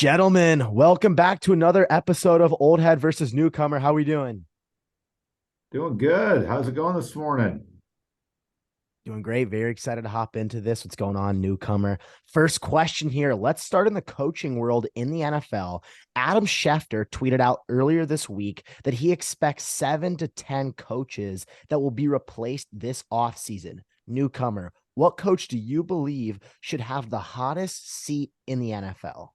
Gentlemen, welcome back to another episode of Oldhead versus Newcomer. How we doing? Doing good. How's it going this morning? Doing great. Very excited to hop into this. What's going on, Newcomer? First question here. Let's start in the coaching world in the NFL. Adam Schefter tweeted out earlier this week that he expects 7 to 10 coaches that will be replaced this offseason. Newcomer, what coach do you believe should have the hottest seat in the NFL?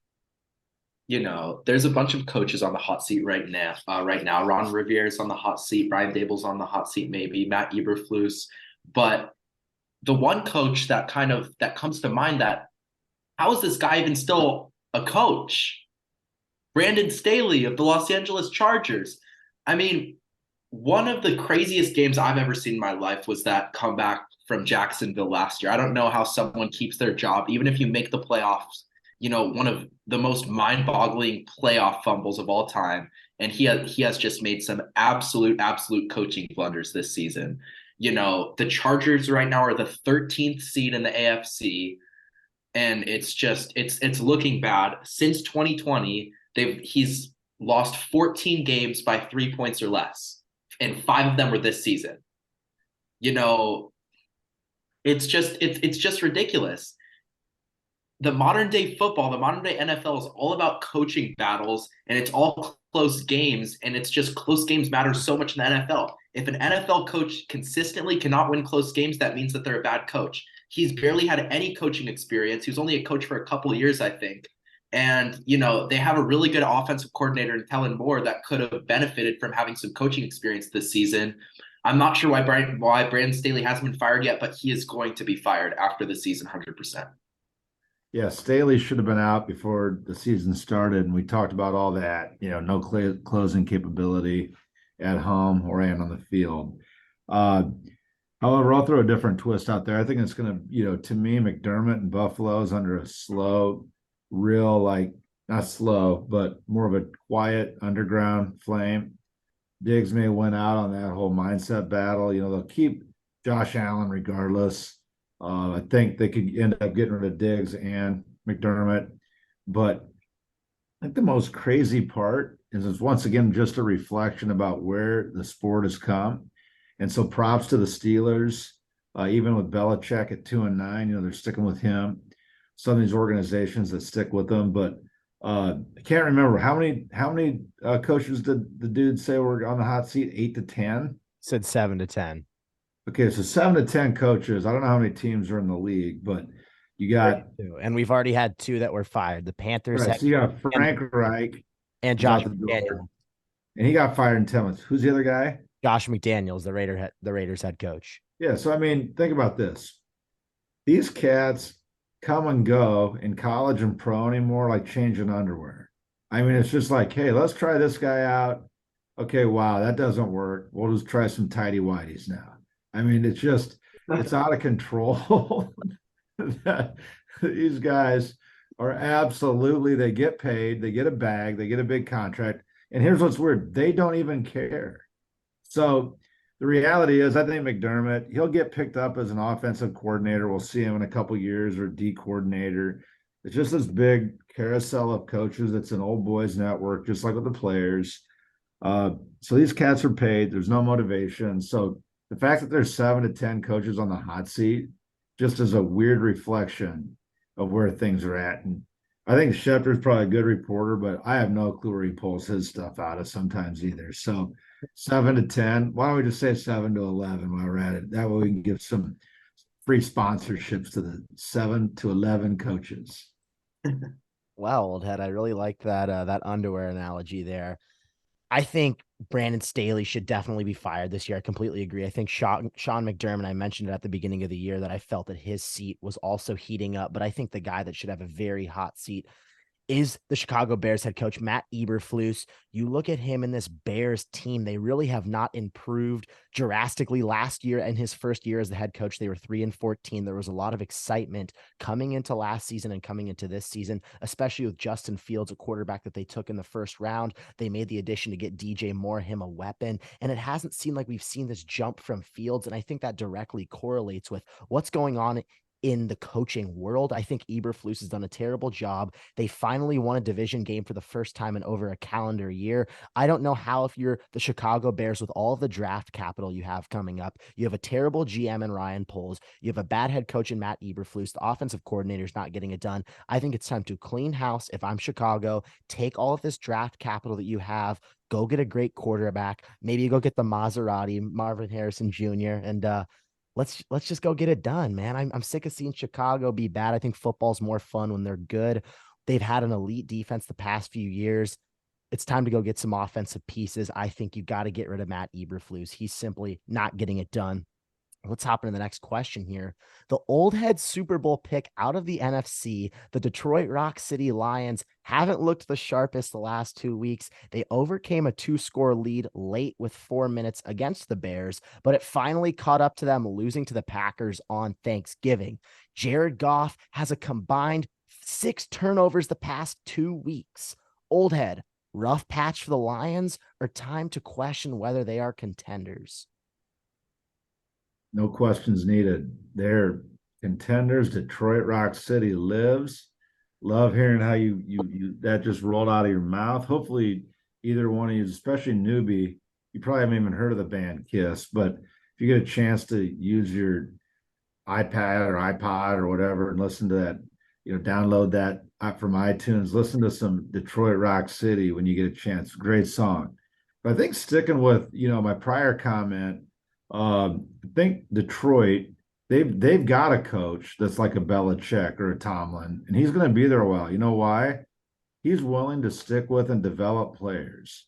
There's a bunch of coaches on the hot seat right now. Ron Rivera's on the hot seat. Brian Dable's on the hot seat, maybe Matt Eberflus. But the one coach that comes to mind, that how is this guy even still a coach? Brandon Staley of the Los Angeles Chargers. I mean, one of the craziest games I've ever seen in my life was that comeback from Jacksonville last year. I don't know how someone keeps their job, even if you make the playoffs. One of the most mind-boggling playoff fumbles of all time, and he has just made some absolute coaching blunders this season. The Chargers right now are the 13th seed in the AFC, and it's looking bad. Since 2020, he's lost 14 games by 3 points or less, and 5 of them were this season. You know, it's just ridiculous. The modern day football, the modern day NFL is all about coaching battles, and it's all close games, and it's just close games matter so much in the NFL. If an NFL coach consistently cannot win close games, that means that they're a bad coach. He's barely had any coaching experience. He was only a coach for a couple of years, I think. And, they have a really good offensive coordinator in Kellen Moore that could have benefited from having some coaching experience this season. I'm not sure why Brandon Staley hasn't been fired yet, but he is going to be fired after the season 100%. Yeah, Staley should have been out before the season started, and we talked about all that. No closing capability at home or and on the field. Uh, However, I'll throw a different twist out there. I think it's going to, to me, McDermott and Buffalo is under a slow, real, like, not slow, but more of a quiet underground flame. Diggs may win out on that whole mindset battle. They'll keep Josh Allen regardless. I think they could end up getting rid of Diggs and McDermott. But I think the most crazy part is it's once again just a reflection about where the sport has come. And so props to the Steelers, even with Belichick at 2-9, they're sticking with him. Some of these organizations that stick with them, but I can't remember how many coaches did the dude say were on the hot seat? 8 to 10. Said 7 to 10. Okay, so 7 to 10 coaches. I don't know how many teams are in the league, but you got And we've already had 2 that were fired. The Panthers right. had So you got Frank Reich and is Josh out the door, McDaniel. and he got fired in 10 months. Who's the other guy? Josh McDaniels, the Raiders head coach. Yeah. So I mean, think about this. These cats come and go in college and pro anymore, like changing underwear. I mean, it's just like, hey, let's try this guy out. Okay, wow, that doesn't work. We'll just try some tidy whities now. I mean, it's out of control. These guys are absolutely, they get paid, they get a bag, they get a big contract. And here's what's weird, they don't even care. So the reality is, I think McDermott, he'll get picked up as an offensive coordinator. We'll see him in a couple years, or D coordinator. It's just this big carousel of coaches. It's an old boys network, just like with the players. So these cats are paid. There's no motivation. So the fact that there's 7 to 10 coaches on the hot seat just is a weird reflection of where things are at. And I think Schefter's probably a good reporter, but I have no clue where he pulls his stuff out of sometimes either. So 7 to 10. Why don't we just say 7 to 11 while we're at it? That way we can give some free sponsorships to the 7 to 11 coaches. Wow, old head. I really like that underwear analogy there. I think Brandon Staley should definitely be fired this year. I completely agree. I think Sean McDermott, I mentioned it at the beginning of the year that I felt that his seat was also heating up, but I think the guy that should have a very hot seat is the Chicago Bears head coach, Matt Eberflus. You look at him in this Bears team, they really have not improved drastically. Last year and his first year as the head coach, they were 3-14. There was a lot of excitement coming into last season and coming into this season, especially with Justin Fields, a quarterback that they took in the first round. They made the addition to get DJ Moore, him a weapon. And it hasn't seemed like we've seen this jump from Fields. And I think that directly correlates with what's going on in the coaching world. I think Eberflus has done a terrible job. They finally won a division game for the first time in over a calendar year. I don't know how, if you're the Chicago Bears, with all of the draft capital you have coming up, you have a terrible GM in Ryan Poles, you have a bad head coach in Matt Eberflus, the offensive coordinator is not getting it done. I think it's time to clean house. If I'm Chicago, take all of this draft capital that you have, go get a great quarterback, maybe go get the Maserati, Marvin Harrison Jr., and let's just go get it done, man. I'm sick of seeing Chicago be bad. I think football's more fun when they're good. They've had an elite defense the past few years. It's time to go get some offensive pieces. I think you got to get rid of Matt Eberflus. He's simply not getting it done. Let's hop into the next question here. The Oldhead Super Bowl pick out of the NFC, the Detroit Rock City Lions haven't looked the sharpest the last 2 weeks. They overcame a 2-score lead late with 4 minutes against the Bears, but it finally caught up to them, losing to the Packers on Thanksgiving. Jared Goff has a combined 6 turnovers the past 2 weeks. Oldhead, rough patch for the Lions, or time to question whether they are contenders? No questions needed. They're contenders. Detroit Rock City lives. Love hearing how you that just rolled out of your mouth. Hopefully, either one of you, especially newbie, you probably haven't even heard of the band Kiss, but if you get a chance to use your iPad or iPod or whatever and listen to that, download that from iTunes, listen to some Detroit Rock City when you get a chance. Great song. But I think sticking with, my prior comment, I think Detroit, they've got a coach that's like a Belichick or a Tomlin, and he's going to be there a while. You know why? He's willing to stick with and develop players.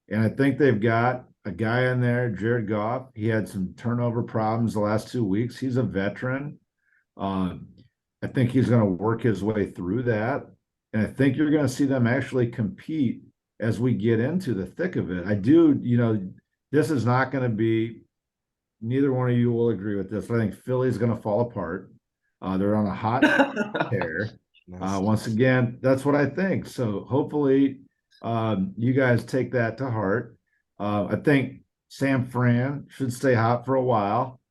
And I think they've got a guy in there, Jared Goff. He had some turnover problems the last 2 weeks. He's a veteran. I think he's going to work his way through that. And I think you're going to see them actually compete as we get into the thick of it. I do, this is not going to be, neither one of you will agree with this. I think Philly's going to fall apart. They're on a hot tear. Once again, that's what I think. So hopefully you guys take that to heart. I think Sam Fran should stay hot for a while.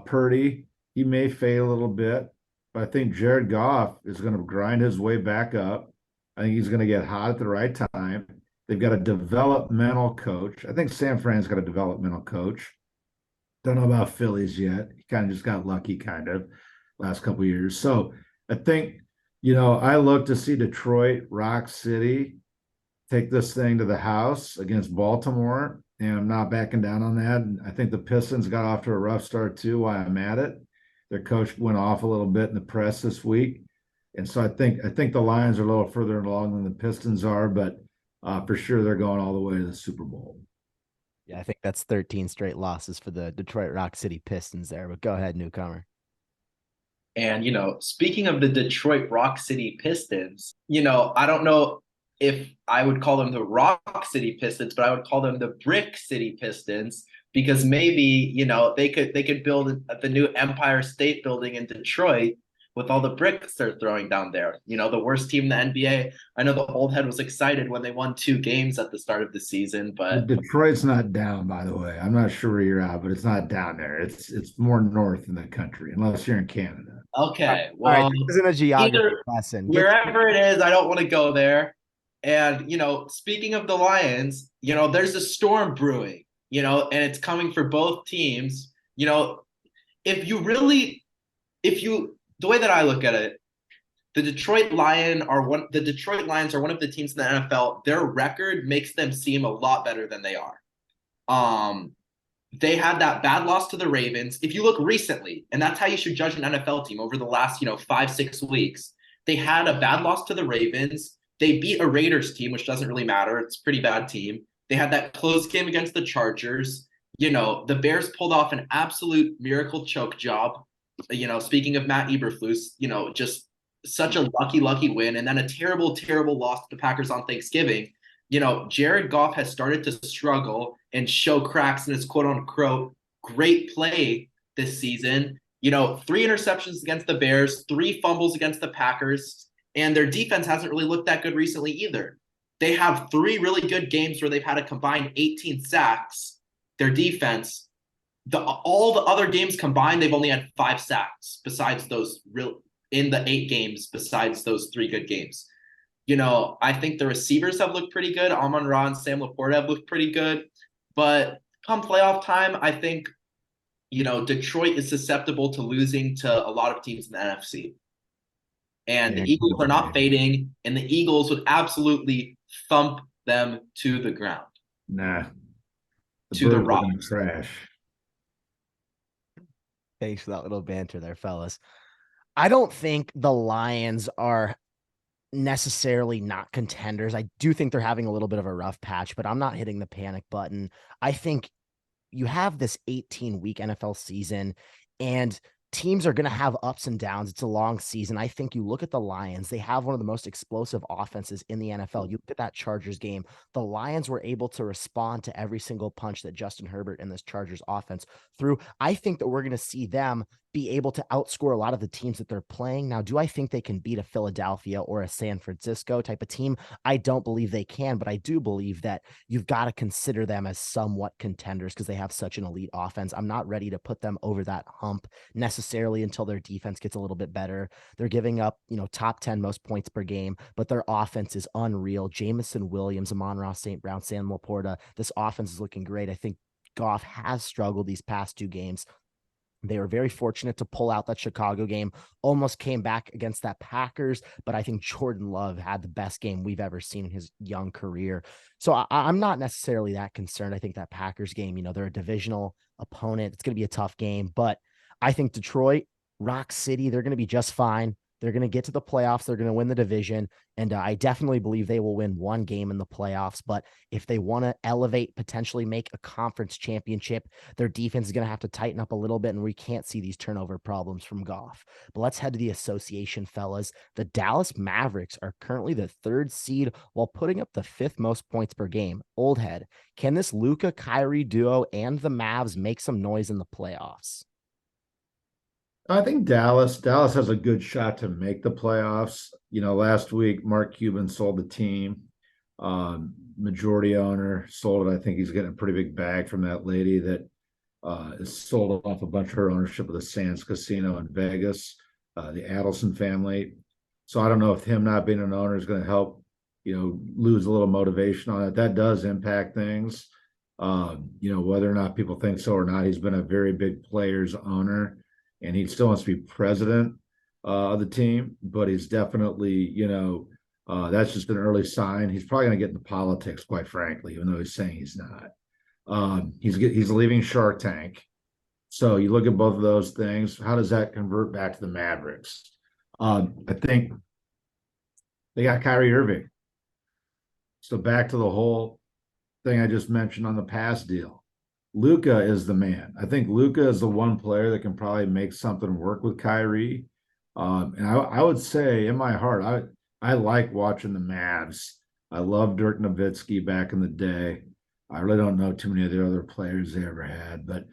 Purdy, he may fade a little bit, but I think Jared Goff is going to grind his way back up. I think he's going to get hot at the right time. They've got a developmental coach. I think Sam Fran's got a developmental coach. Don't know about Phillies yet. He kind of just got lucky, last couple of years. So I think, I look to see Detroit, Rock City take this thing to the house against Baltimore, and I'm not backing down on that. And I think the Pistons got off to a rough start too, while I'm at it. Their coach went off a little bit in the press this week. And so I think the Lions are a little further along than the Pistons are, but for sure they're going all the way to the Super Bowl. Yeah, I think that's 13 straight losses for the Detroit Rock City Pistons there, but go ahead, Newcomer. And, speaking of the Detroit Rock City Pistons, I don't know if I would call them the Rock City Pistons, but I would call them the Brick City Pistons, because maybe, they could build the new Empire State Building in Detroit with all the bricks they're throwing down there. The worst team in the NBA. I know the Oldhead was excited when they won 2 games at the start of the season, but Detroit's not down, by the way. I'm not sure where you're at, but it's not down there. It's more north in the country, unless you're in Canada. okay. Well, all right, this isn't a geography lesson. Wherever it is, I don't want to go there. And, speaking of the Lions, there's a storm brewing, and it's coming for both teams. The way that I look at it, the Detroit Lions are one of the teams in the NFL. Their record makes them seem a lot better than they are. They had that bad loss to the Ravens. If you look recently, and that's how you should judge an NFL team over the last, 5-6 weeks, they had a bad loss to the Ravens. They beat a Raiders team, which doesn't really matter. It's a pretty bad team. They had that close game against the Chargers. The Bears pulled off an absolute miracle choke job. Speaking of Matt Eberflus, just such a lucky win, and then a terrible loss to the Packers on Thanksgiving. Jared Goff has started to struggle and show cracks in his quote-unquote great play this season. 3 interceptions against the Bears, 3 fumbles against the Packers, and their defense hasn't really looked that good recently either. They have 3 really good games where they've had a combined 18 sacks, their defense, all the other games combined, they've only had 5 sacks besides those in the 8 games, besides those 3 good games. I think the receivers have looked pretty good. Amon-Ra and Sam Laporta have looked pretty good. But come playoff time, I think, Detroit is susceptible to losing to a lot of teams in the NFC. And Yeah, the Eagles are not fading, and the Eagles would absolutely thump them to the ground. nah, the to the Birds are rock. going to trash. Thanks for that little banter there, fellas. I don't think the Lions are necessarily not contenders. I do think they're having a little bit of a rough patch, but I'm not hitting the panic button. I think you have this 18-week NFL season, and teams are going to have ups and downs. It's a long season. I think you look at the Lions, they have one of the most explosive offenses in the NFL. You look at that Chargers game, the Lions were able to respond to every single punch that Justin Herbert and this Chargers offense threw. I think that we're going to see them be able to outscore a lot of the teams that they're playing. Now, do I think they can beat a Philadelphia or a San Francisco type of team? I don't believe they can, but I do believe that you've got to consider them as somewhat contenders because they have such an elite offense. I'm not ready to put them over that hump necessarily until their defense gets a little bit better. They're giving up, top 10 most points per game, but their offense is unreal. Jamison Williams, Amon-Ra St. Brown, Sam Laporta, this offense is looking great. I think Goff has struggled these past 2 games. They were very fortunate to pull out that Chicago game, almost came back against that Packers, but I think Jordan Love had the best game we've ever seen in his young career. So I'm not necessarily that concerned. I think that Packers game, they're a divisional opponent. It's going to be a tough game, but I think Detroit, Rock City, they're going to be just fine. They're going to get to the playoffs. They're going to win the division. And I definitely believe they will win one game in the playoffs. But if they want to elevate, potentially make a conference championship, their defense is going to have to tighten up a little bit. And we can't see these turnover problems from Goff. But let's head to the association, fellas. The Dallas Mavericks are currently the 3rd seed while putting up the 5th most points per game. Oldhead, can this Luka Kyrie duo and the Mavs make some noise in the playoffs? I think Dallas has a good shot to make the playoffs. Last week Mark Cuban sold the team. Majority owner sold it. I think he's getting a pretty big bag from that lady that is sold off a bunch of her ownership of the Sands Casino in Vegas, the Adelson family. So I don't know if him not being an owner is going to help, lose a little motivation on it. That does impact things. Whether or not people think so or not, he's been a very big players owner, and he still wants to be president of the team. But he's definitely, that's just an early sign. He's probably going to get into politics, quite frankly, even though he's saying he's not. He's leaving Shark Tank. So you look at both of those things. How does that convert back to the Mavericks? I think they got Kyrie Irving. So back to the whole thing I just mentioned on the pass deal. Luka is the man. I think Luka is the one player that can probably make something work with Kyrie. And I would say in my heart, I like watching the Mavs. I love Dirk Nowitzki back in the day. I really don't know too many of the other players they ever had, but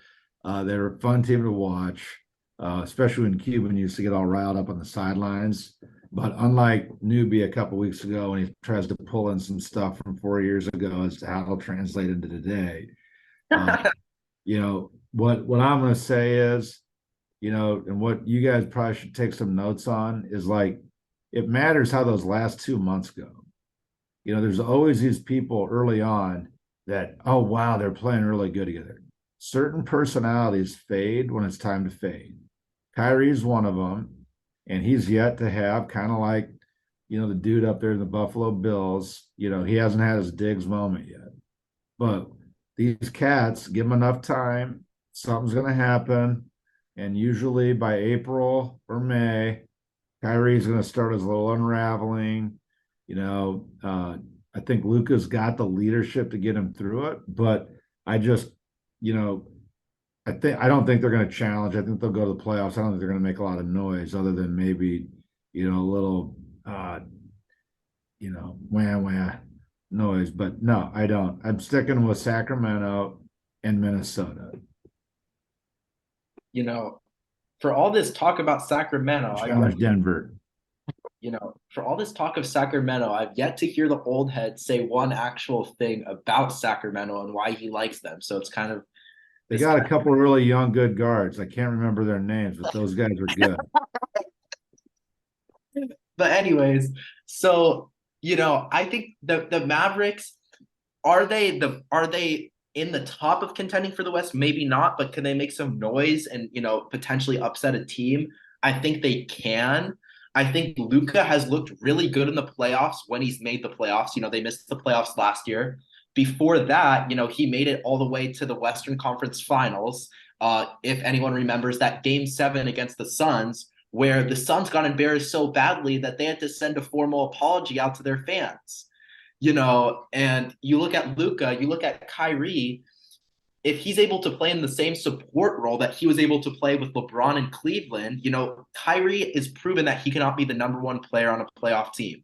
they were a fun team to watch, especially when Cuban used to get all riled up on the sidelines. But unlike Newbie a couple weeks ago, when he tries to pull in some stuff from 4 years ago as to how it'll translate into today, what I'm going to say is, and what you guys probably should take some notes on is like, it matters how those last 2 months go. There's always these people early on that, oh, wow, they're playing really good together. Certain personalities fade when it's time to fade. Kyrie's one of them, and he's yet to have kind of like, the dude up there in the Buffalo Bills, he hasn't had his Diggs moment yet. But these cats, give them enough time, something's going to happen. And usually by April or May, Kyrie's going to start his little unraveling. I think Luka's got the leadership to get him through it, but I just, I don't think they're going to challenge. I think they'll go to the playoffs. I don't think they're going to make a lot of noise other than maybe, a little, wah wah noise. But no, I don't. I'm sticking with Sacramento and Minnesota. For all this talk about Sacramento, Challenge Denver. For all this talk of Sacramento, I've yet to hear the old head say one actual thing about Sacramento and why he likes them. So it's kind of They got a couple of really young, good guards. I can't remember their names, but those guys are good. But anyways, so I think the Mavericks are they in the top of contending for the West? Maybe not, but can they make some noise and potentially upset a team? I think they can. I think Luka has looked really good in the playoffs when he's made the playoffs. They missed the playoffs last year. Before that, he made it all the way to the Western Conference Finals. If anyone remembers that Game 7 against the Suns, where the Suns got embarrassed so badly that they had to send a formal apology out to their fans. And you look at Luka, you look at Kyrie, if he's able to play in the same support role that he was able to play with LeBron in Cleveland, Kyrie is proven that he cannot be the number one player on a playoff team.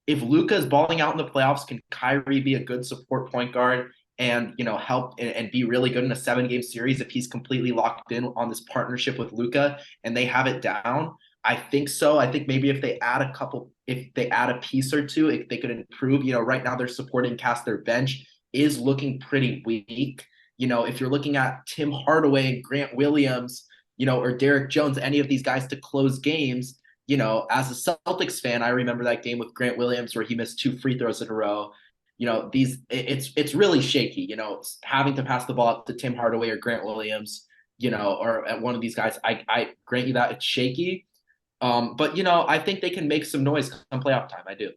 If Luka is balling out in the playoffs, can Kyrie be a good support point guard and help and be really good in a 7-game series if he's completely locked in on this partnership with Luka and they have it down? I think so. I think maybe if they add a piece or two, if they could improve. Right now their supporting cast, their bench is looking pretty weak. If you're looking at Tim Hardaway and Grant Williams, or Derek Jones, any of these guys to close games, as a Celtics fan, I remember that game with Grant Williams where he missed 2 free throws in a row. It's really shaky. Having to pass the ball up to Tim Hardaway or Grant Williams, or at one of these guys. I grant you that it's shaky. But I think they can make some noise come playoff time. I do.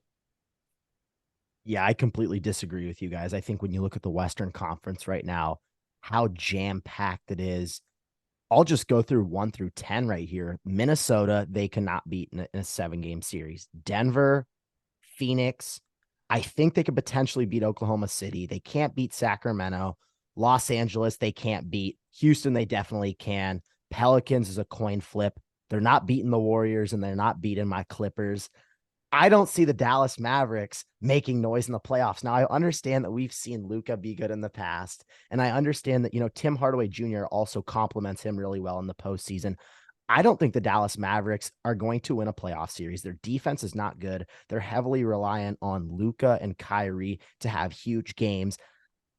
Yeah, I completely disagree with you guys. I think when you look at the Western Conference right now, how jam-packed it is. I'll just go through 1 through 10 right here. Minnesota, they cannot beat in a 7-game series. Denver, Phoenix, I think they could potentially beat Oklahoma City. They can't beat Sacramento. Los Angeles, they can't beat. Houston, they definitely can. Pelicans is a coin flip. They're not beating the Warriors and they're not beating my Clippers. I don't see the Dallas Mavericks making noise in the playoffs. Now, I understand that we've seen Luka be good in the past, and I understand that, Tim Hardaway Jr. also complements him really well in the postseason. I don't think the Dallas Mavericks are going to win a playoff series. Their defense is not good. They're heavily reliant on Luka and Kyrie to have huge games.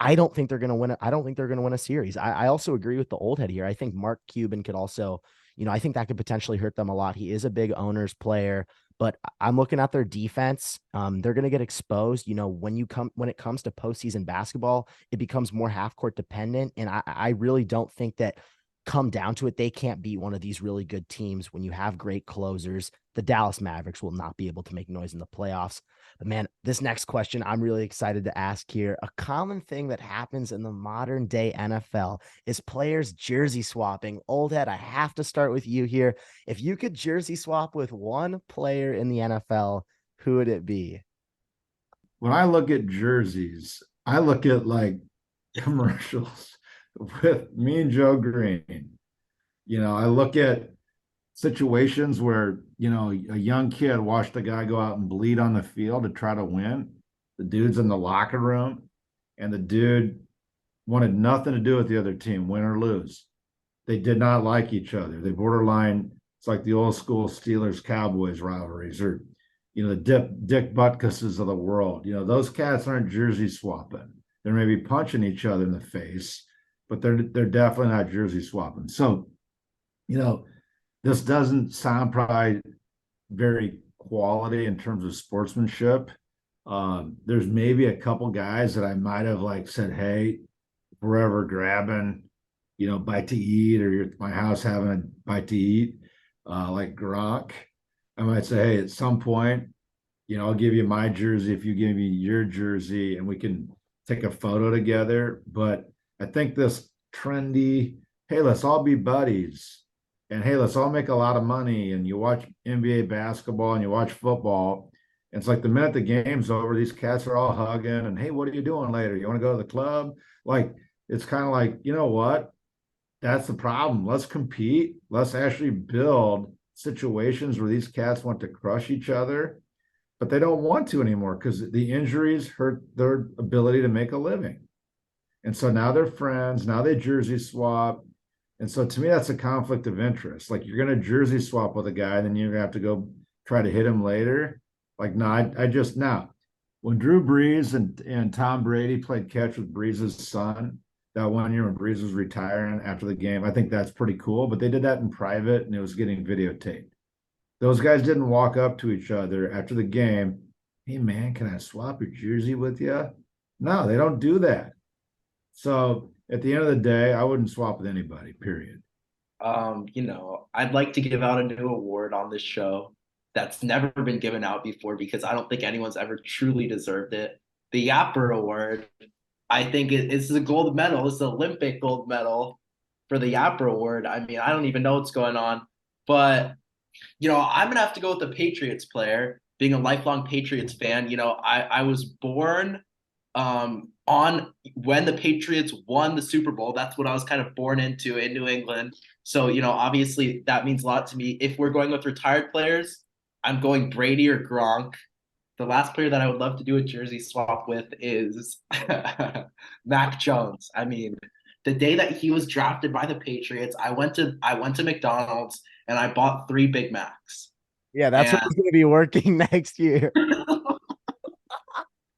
I don't think they're going to win. I don't think they're going to win a series. I also agree with the old head here. I think Mark Cuban could also, I think that could potentially hurt them a lot. He is a big owner's player, but I'm looking at their defense. They're going to get exposed. When it comes to postseason basketball, it becomes more half court dependent. And I really don't think that come down to it, they can't beat one of these really good teams. When you have great closers, the Dallas Mavericks will not be able to make noise in the playoffs. But man, this next question I'm really excited to ask here. A common thing that happens in the modern day NFL is players jersey swapping. Oldhead, I have to start with you here. If you could jersey swap with one player in the NFL, who would it be? When I look at jerseys, I look at like commercials with Mean Joe Green. I look at situations where, a young kid watched a guy go out and bleed on the field to try to win. The dude's in the locker room, and the dude wanted nothing to do with the other team, win or lose. They did not like each other. They borderline, it's like the old school Steelers Cowboys rivalries, or, the Dick Butkuses of the world. Those cats aren't jersey swapping. They're maybe punching each other in the face, but they're definitely not jersey swapping. So, this doesn't sound probably very quality in terms of sportsmanship. There's maybe a couple guys that I might have like said, hey, if we're ever grabbing, bite to eat, or you're at my house having a bite to eat, like Gronk, I might say, hey, at some point, I'll give you my jersey if you give me your jersey and we can take a photo together. But I think this trendy, hey, let's all be buddies, and hey, let's all make a lot of money. And you watch NBA basketball and you watch football. And it's like the minute the game's over, these cats are all hugging and hey, what are you doing later? You want to go to the club? Like, it's kind of like, you know what? That's the problem. Let's compete. Let's actually build situations where these cats want to crush each other, but they don't want to anymore because the injuries hurt their ability to make a living. And so now they're friends. Now they jersey swap. And so to me, that's a conflict of interest. Like, you're going to jersey swap with a guy, then you're going to have to go try to hit him later. Like, no, I just, now, when Drew Brees and Tom Brady played catch with Brees' son, that one year when Breeze was retiring after the game. I think that's pretty cool. But they did that in private, and it was getting videotaped. Those guys didn't walk up to each other after the game. Hey man, can I swap your jersey with you? No, they don't do that. So at the end of the day, I wouldn't swap with anybody, period. I'd like to give out a new award on this show that's never been given out before because I don't think anyone's ever truly deserved it. The Yapper Award, I think it's a gold medal. It's the Olympic gold medal for the Yapper Award. I mean, I don't even know what's going on, but I'm gonna have to go with the Patriots player. Being a lifelong Patriots fan, I was born on when the Patriots won the Super Bowl. That's what I was kind of born into in New England. So, obviously that means a lot to me. If we're going with retired players, I'm going Brady or Gronk. The last player that I would love to do a jersey swap with is Mac Jones. I mean, the day that he was drafted by the Patriots, I went to McDonald's and I bought 3 Big Macs. Yeah, that's And what he's going to be working next year.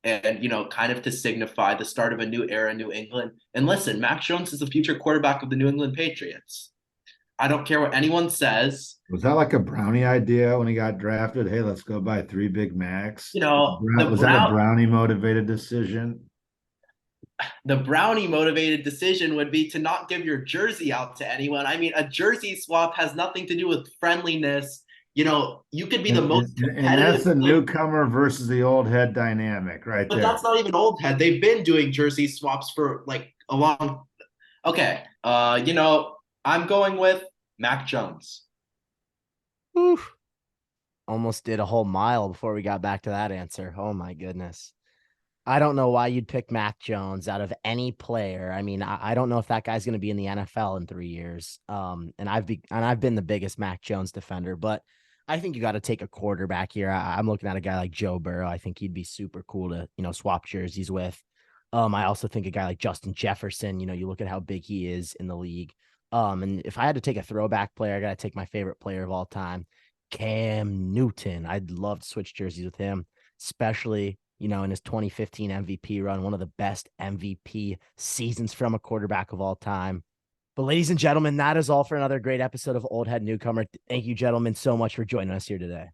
and kind of to signify the start of a new era in New England. And listen, Mac Jones is the future quarterback of the New England Patriots. I don't care what anyone says. Was that like a Brownie idea when he got drafted? Hey, let's go buy 3 Big Macs. The Was that a Brownie motivated decision? Brownie motivated decision would be to not give your jersey out to anyone. I mean, a jersey swap has nothing to do with friendliness. You could be the most And that's competitive the player, newcomer versus the old head dynamic right but there. that's not even old head. They've been doing jersey swaps for like a long. Okay, I'm going with Mac Jones. Oof. Almost did a whole mile before we got back to that answer. Oh my goodness. I don't know why you'd pick Mac Jones out of any player. I mean, I don't know if that guy's going to be in the NFL in 3 years. And I've been the biggest Mac Jones defender, but I think you got to take a quarterback here. I'm looking at a guy like Joe Burrow. I think he'd be super cool to swap jerseys with. I also think a guy like Justin Jefferson. You look at how big he is in the league. And if I had to take a throwback player, I got to take my favorite player of all time, Cam Newton. I'd love to switch jerseys with him, especially in his 2015 MVP run, one of the best MVP seasons from a quarterback of all time. But ladies and gentlemen, that is all for another great episode of Old Head Newcomer. Thank you, gentlemen, so much for joining us here today.